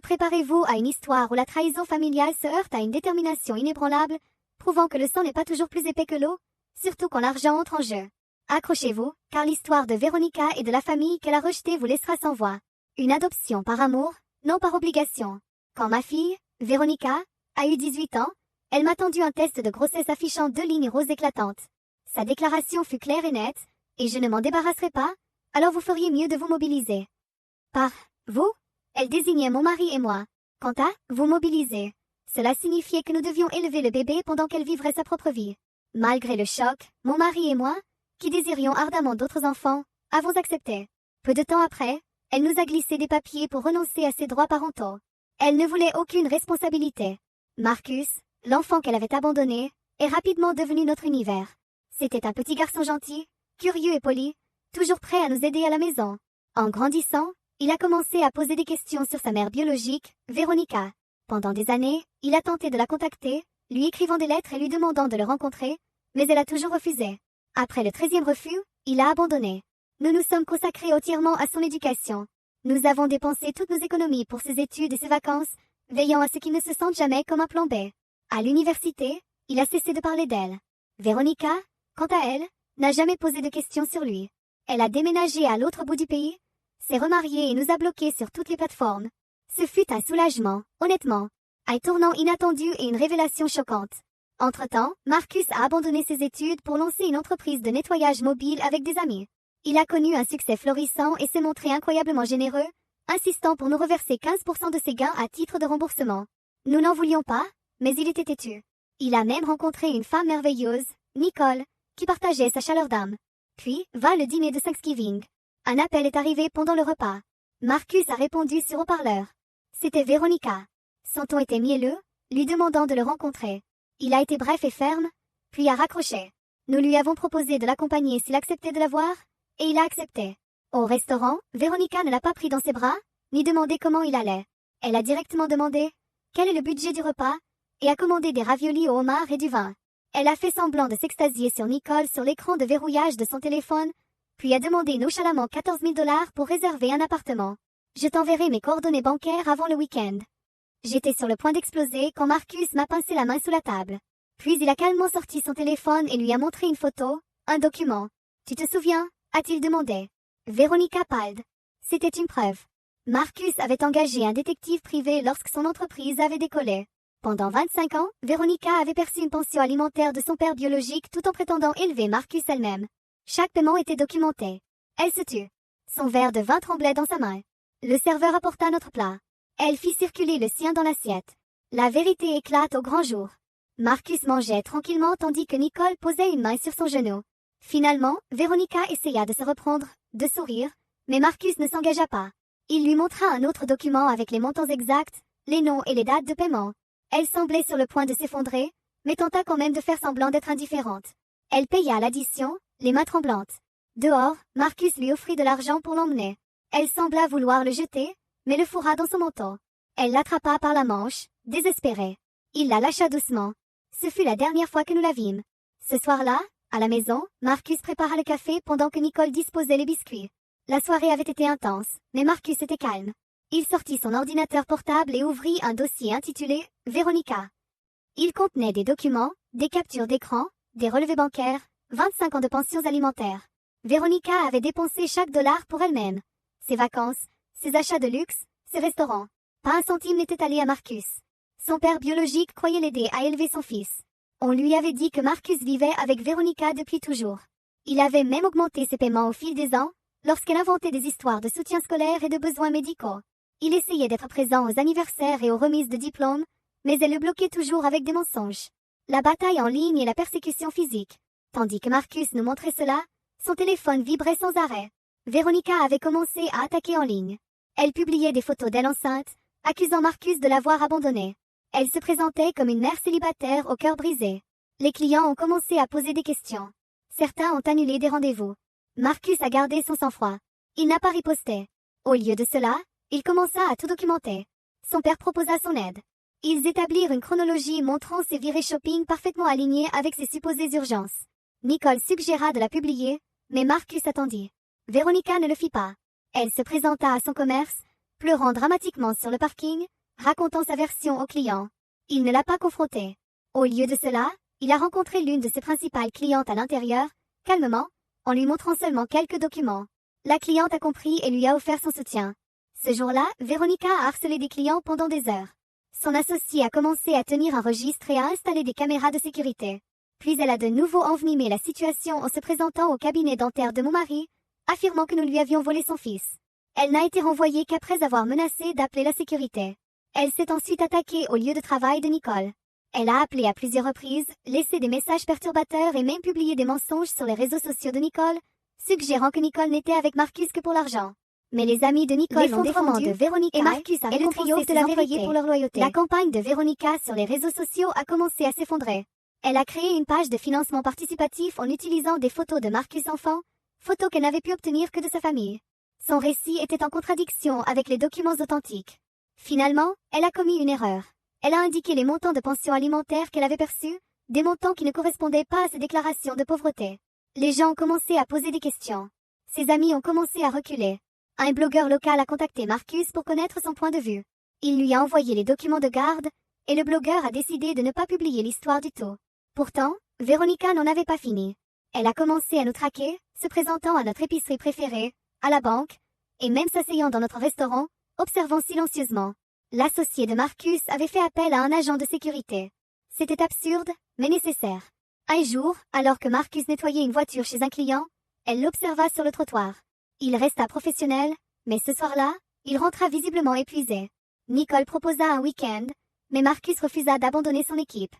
Préparez-vous à une histoire où la trahison familiale se heurte à une détermination inébranlable, prouvant que le sang n'est pas toujours plus épais que l'eau, surtout quand l'argent entre en jeu. Accrochez-vous, car l'histoire de Véronica et de la famille qu'elle a rejetée vous laissera sans voix. Une adoption par amour, non par obligation. Quand ma fille, Véronica, a eu 18 ans, elle m'a tendu un test de grossesse affichant 2 lignes roses éclatantes. Sa déclaration fut claire et nette, et je ne m'en débarrasserai pas, alors vous feriez mieux de vous mobiliser. Par vous, elle désignait mon mari et moi. Quant à vous mobiliser, cela signifiait que nous devions élever le bébé pendant qu'elle vivrait sa propre vie. Malgré le choc, mon mari et moi, qui désirions ardemment d'autres enfants, avons accepté. Peu de temps après, elle nous a glissé des papiers pour renoncer à ses droits parentaux. Elle ne voulait aucune responsabilité. Marcus, l'enfant qu'elle avait abandonné, est rapidement devenu notre univers. C'était un petit garçon gentil, curieux et poli, toujours prêt à nous aider à la maison. En grandissant, il a commencé à poser des questions sur sa mère biologique, Véronica. Pendant des années, il a tenté de la contacter, lui écrivant des lettres et lui demandant de le rencontrer, mais elle a toujours refusé. Après le 13e refus, il a abandonné. Nous nous sommes consacrés entièrement à son éducation. Nous avons dépensé toutes nos économies pour ses études et ses vacances, veillant à ce qu'il ne se sente jamais comme un plan B. À l'université, il a cessé de parler d'elle. Véronica, quant à elle, n'a jamais posé de questions sur lui. Elle a déménagé à l'autre bout du pays, s'est remariée et nous a bloqués sur toutes les plateformes. Ce fut un soulagement, honnêtement. Un tournant inattendu et une révélation choquante. Entre-temps, Marcus a abandonné ses études pour lancer une entreprise de nettoyage mobile avec des amis. Il a connu un succès florissant et s'est montré incroyablement généreux, insistant pour nous reverser 15% de ses gains à titre de remboursement. Nous n'en voulions pas, mais il était têtu. Il a même rencontré une femme merveilleuse, Nicole, qui partageait sa chaleur d'âme. Puis, vint le dîner de Thanksgiving. Un appel est arrivé pendant le repas. Marcus a répondu sur haut-parleur. C'était Véronica. Son ton était mielleux, lui demandant de le rencontrer. Il a été bref et ferme, puis a raccroché. Nous lui avons proposé de l'accompagner s'il acceptait de la voir, et il a accepté. Au restaurant, Véronica ne l'a pas pris dans ses bras, ni demandé comment il allait. Elle a directement demandé quel est le budget du repas, et a commandé des raviolis au homard et du vin. Elle a fait semblant de s'extasier sur Nicole sur l'écran de verrouillage de son téléphone, puis a demandé nonchalamment 14 000 $ pour réserver un appartement. Je t'enverrai mes coordonnées bancaires avant le week-end. J'étais sur le point d'exploser quand Marcus m'a pincé la main sous la table. Puis il a calmement sorti son téléphone et lui a montré une photo, un document. Tu te souviens? A-t-il demandé. Véronica pâle. C'était une preuve. Marcus avait engagé un détective privé lorsque son entreprise avait décollé. Pendant 25 ans, Véronica avait perçu une pension alimentaire de son père biologique tout en prétendant élever Marcus elle-même. Chaque paiement était documenté. Elle se tut. Son verre de vin tremblait dans sa main. Le serveur apporta notre plat. Elle fit circuler le sien dans l'assiette. La vérité éclate au grand jour. Marcus mangeait tranquillement tandis que Nicole posait une main sur son genou. Finalement, Véronica essaya de se reprendre, de sourire, mais Marcus ne s'engagea pas. Il lui montra un autre document avec les montants exacts, les noms et les dates de paiement. Elle semblait sur le point de s'effondrer, mais tenta quand même de faire semblant d'être indifférente. Elle paya l'addition, les mains tremblantes. Dehors, Marcus lui offrit de l'argent pour l'emmener. Elle sembla vouloir le jeter, mais le fourra dans son manteau. Elle l'attrapa par la manche, désespérée. Il la lâcha doucement. Ce fut la dernière fois que nous la vîmes. Ce soir-là, à la maison, Marcus prépara le café pendant que Nicole disposait les biscuits. La soirée avait été intense, mais Marcus était calme. Il sortit son ordinateur portable et ouvrit un dossier intitulé « Véronica ». Il contenait des documents, des captures d'écran, des relevés bancaires, 25 ans de pensions alimentaires. Véronica avait dépensé chaque dollar pour elle-même. Ses vacances, ses achats de luxe, ses restaurants. Pas un centime n'était allé à Marcus. Son père biologique croyait l'aider à élever son fils. On lui avait dit que Marcus vivait avec Véronica depuis toujours. Il avait même augmenté ses paiements au fil des ans, lorsqu'elle inventait des histoires de soutien scolaire et de besoins médicaux. Il essayait d'être présent aux anniversaires et aux remises de diplômes, mais elle le bloquait toujours avec des mensonges. La bataille en ligne et la persécution physique. Tandis que Marcus nous montrait cela, son téléphone vibrait sans arrêt. Véronica avait commencé à attaquer en ligne. Elle publiait des photos d'elle enceinte, accusant Marcus de l'avoir abandonnée. Elle se présentait comme une mère célibataire au cœur brisé. Les clients ont commencé à poser des questions. Certains ont annulé des rendez-vous. Marcus a gardé son sang-froid. Il n'a pas riposté. Au lieu de cela, il commença à tout documenter. Son père proposa son aide. Ils établirent une chronologie montrant ses virées shopping parfaitement alignées avec ses supposées urgences. Nicole suggéra de la publier, mais Marcus attendit. Véronica ne le fit pas. Elle se présenta à son commerce, pleurant dramatiquement sur le parking, racontant sa version au client. Il ne l'a pas confronté. Au lieu de cela, il a rencontré l'une de ses principales clientes à l'intérieur, calmement, en lui montrant seulement quelques documents. La cliente a compris et lui a offert son soutien. Ce jour-là, Véronica a harcelé des clients pendant des heures. Son associé a commencé à tenir un registre et à installer des caméras de sécurité. Puis elle a de nouveau envenimé la situation en se présentant au cabinet dentaire de mon mari, affirmant que nous lui avions volé son fils. Elle n'a été renvoyée qu'après avoir menacé d'appeler la sécurité. Elle s'est ensuite attaquée au lieu de travail de Nicole. Elle a appelé à plusieurs reprises, laissé des messages perturbateurs et même publié des mensonges sur les réseaux sociaux de Nicole, suggérant que Nicole n'était avec Marcus que pour l'argent. Mais les amis de Nicole l'ont défendu, de Véronica et Marcus et le trio de la vérité pour leur loyauté. La campagne de Véronica sur les réseaux sociaux a commencé à s'effondrer. Elle a créé une page de financement participatif en utilisant des photos de Marcus enfant, photos qu'elle n'avait pu obtenir que de sa famille. Son récit était en contradiction avec les documents authentiques. Finalement, elle a commis une erreur. Elle a indiqué les montants de pension alimentaire qu'elle avait perçus, des montants qui ne correspondaient pas à ses déclarations de pauvreté. Les gens ont commencé à poser des questions. Ses amis ont commencé à reculer. Un blogueur local a contacté Marcus pour connaître son point de vue. Il lui a envoyé les documents de garde, et le blogueur a décidé de ne pas publier l'histoire du tout. Pourtant, Véronica n'en avait pas fini. Elle a commencé à nous traquer, se présentant à notre épicerie préférée, à la banque, et même s'asseyant dans notre restaurant, observant silencieusement. L'associé de Marcus avait fait appel à un agent de sécurité. C'était absurde, mais nécessaire. Un jour, alors que Marcus nettoyait une voiture chez un client, elle l'observa sur le trottoir. Il resta professionnel, mais ce soir-là, il rentra visiblement épuisé. Nicole proposa un week-end, mais Marcus refusa d'abandonner son équipe.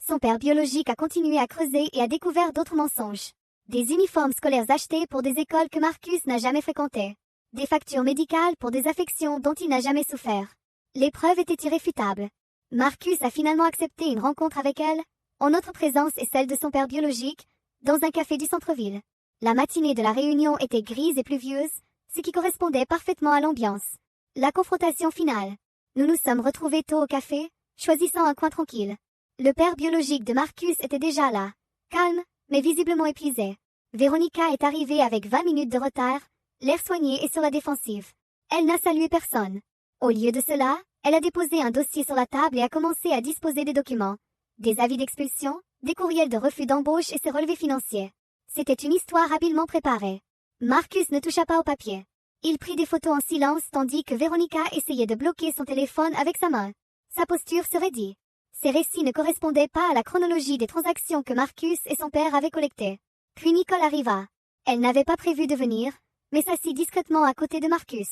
Son père biologique a continué à creuser et a découvert d'autres mensonges. Des uniformes scolaires achetés pour des écoles que Marcus n'a jamais fréquentées. Des factures médicales pour des affections dont il n'a jamais souffert. Les preuves étaient irréfutables. Marcus a finalement accepté une rencontre avec elle, en notre présence et celle de son père biologique, dans un café du centre-ville. La matinée de la réunion était grise et pluvieuse, ce qui correspondait parfaitement à l'ambiance. La confrontation finale. Nous nous sommes retrouvés tôt au café, choisissant un coin tranquille. Le père biologique de Marcus était déjà là, calme, mais visiblement épuisé. Véronica est arrivée avec 20 minutes de retard, l'air soigné et sur la défensive. Elle n'a salué personne. Au lieu de cela, elle a déposé un dossier sur la table et a commencé à disposer des documents. Des avis d'expulsion, des courriels de refus d'embauche et ses relevés financiers. C'était une histoire habilement préparée. Marcus ne toucha pas au papier. Il prit des photos en silence tandis que Véronica essayait de bloquer son téléphone avec sa main. Sa posture se raidit. Ses récits ne correspondaient pas à la chronologie des transactions que Marcus et son père avaient collectées. Puis Nicole arriva. Elle n'avait pas prévu de venir, mais s'assit discrètement à côté de Marcus.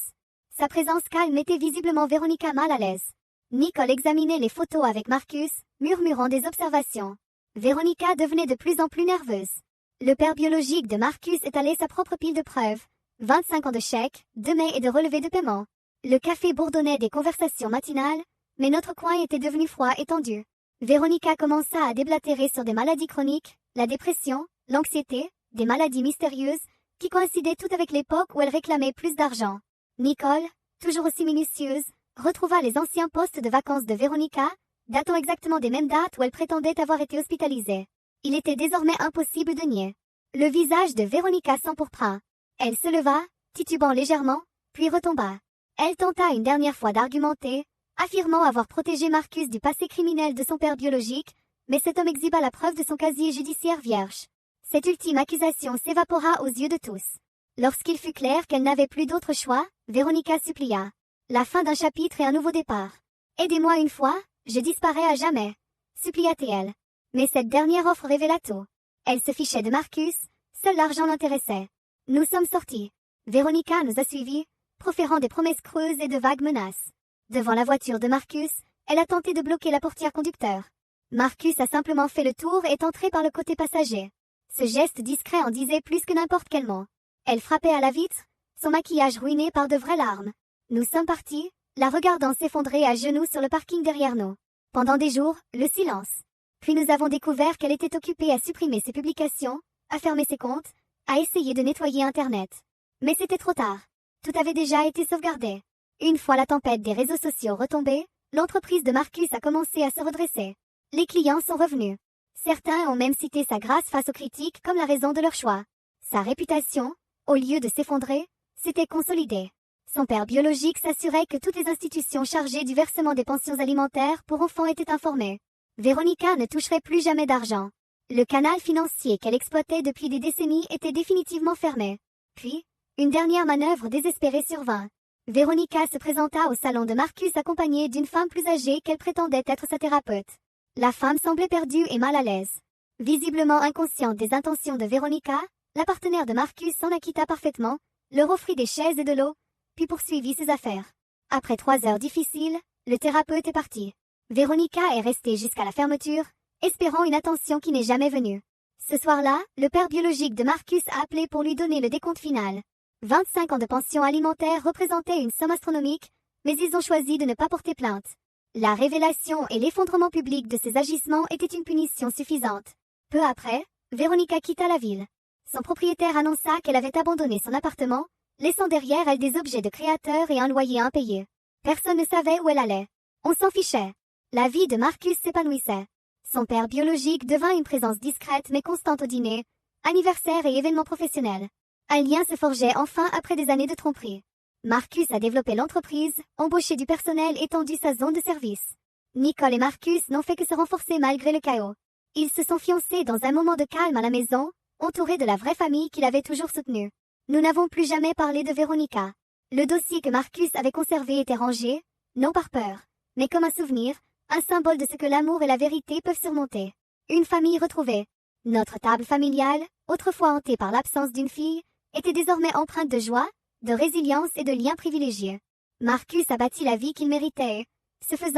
Sa présence calme mettait visiblement Véronica mal à l'aise. Nicole examinait les photos avec Marcus, murmurant des observations. Véronica devenait de plus en plus nerveuse. Le père biologique de Marcus étalait sa propre pile de preuves. 25 ans de chèques, de mets et de relevés de paiement. Le café bourdonnait des conversations matinales, mais notre coin était devenu froid et tendu. Véronica commença à déblatérer sur des maladies chroniques, la dépression, l'anxiété, des maladies mystérieuses, qui coïncidaient toutes avec l'époque où elle réclamait plus d'argent. Nicole, toujours aussi minutieuse, retrouva les anciens postes de vacances de Véronica, datant exactement des mêmes dates où elle prétendait avoir été hospitalisée. Il était désormais impossible de nier. Le visage de Véronica s'empourpra. Elle se leva, titubant légèrement, puis retomba. Elle tenta une dernière fois d'argumenter, affirmant avoir protégé Marcus du passé criminel de son père biologique, mais cet homme exhiba la preuve de son casier judiciaire vierge. Cette ultime accusation s'évapora aux yeux de tous. Lorsqu'il fut clair qu'elle n'avait plus d'autre choix, Véronica supplia. La fin d'un chapitre et un nouveau départ. Aidez-moi une fois, je disparais à jamais, supplia-t-elle. Mais cette dernière offre révéla tout. Elle se fichait de Marcus, seul l'argent l'intéressait. Nous sommes sortis. Véronica nous a suivis, proférant des promesses creuses et de vagues menaces. Devant la voiture de Marcus, elle a tenté de bloquer la portière conducteur. Marcus a simplement fait le tour et est entré par le côté passager. Ce geste discret en disait plus que n'importe quel mot. Elle frappait à la vitre, son maquillage ruiné par de vraies larmes. Nous sommes partis, la regardant s'effondrer à genoux sur le parking derrière nous. Pendant des jours, le silence. Puis nous avons découvert qu'elle était occupée à supprimer ses publications, à fermer ses comptes, à essayer de nettoyer Internet. Mais c'était trop tard. Tout avait déjà été sauvegardé. Une fois la tempête des réseaux sociaux retombée, l'entreprise de Marcus a commencé à se redresser. Les clients sont revenus. Certains ont même cité sa grâce face aux critiques comme la raison de leur choix. Sa réputation, au lieu de s'effondrer, s'était consolidée. Son père biologique s'assurait que toutes les institutions chargées du versement des pensions alimentaires pour enfants étaient informées. Véronica ne toucherait plus jamais d'argent. Le canal financier qu'elle exploitait depuis des décennies était définitivement fermé. Puis, une dernière manœuvre désespérée survint. Véronica se présenta au salon de Marcus accompagnée d'une femme plus âgée qu'elle prétendait être sa thérapeute. La femme semblait perdue et mal à l'aise. Visiblement inconsciente des intentions de Véronica, la partenaire de Marcus s'en acquitta parfaitement, leur offrit des chaises et de l'eau, puis poursuivit ses affaires. Après 3 heures difficiles, le thérapeute est parti. Véronica est restée jusqu'à la fermeture, espérant une attention qui n'est jamais venue. Ce soir-là, le père biologique de Marcus a appelé pour lui donner le décompte final. 25 ans de pension alimentaire représentaient une somme astronomique, mais ils ont choisi de ne pas porter plainte. La révélation et l'effondrement public de ces agissements étaient une punition suffisante. Peu après, Véronica quitta la ville. Son propriétaire annonça qu'elle avait abandonné son appartement, laissant derrière elle des objets de créateur et un loyer impayé. Personne ne savait où elle allait. On s'en fichait. La vie de Marcus s'épanouissait. Son père biologique devint une présence discrète mais constante au dîner, anniversaires et événements professionnels. Un lien se forgeait enfin après des années de tromperie. Marcus a développé l'entreprise, embauché du personnel et étendu sa zone de service. Nicole et Marcus n'ont fait que se renforcer malgré le chaos. Ils se sont fiancés dans un moment de calme à la maison, entourés de la vraie famille qu'il avait toujours soutenue. Nous n'avons plus jamais parlé de Véronica. Le dossier que Marcus avait conservé était rangé, non par peur, mais comme un souvenir, un symbole de ce que l'amour et la vérité peuvent surmonter. Une famille retrouvée. Notre table familiale, autrefois hantée par l'absence d'une fille, était désormais empreinte de joie, de résilience et de liens privilégiés. Marcus a bâti la vie qu'il méritait, se faisant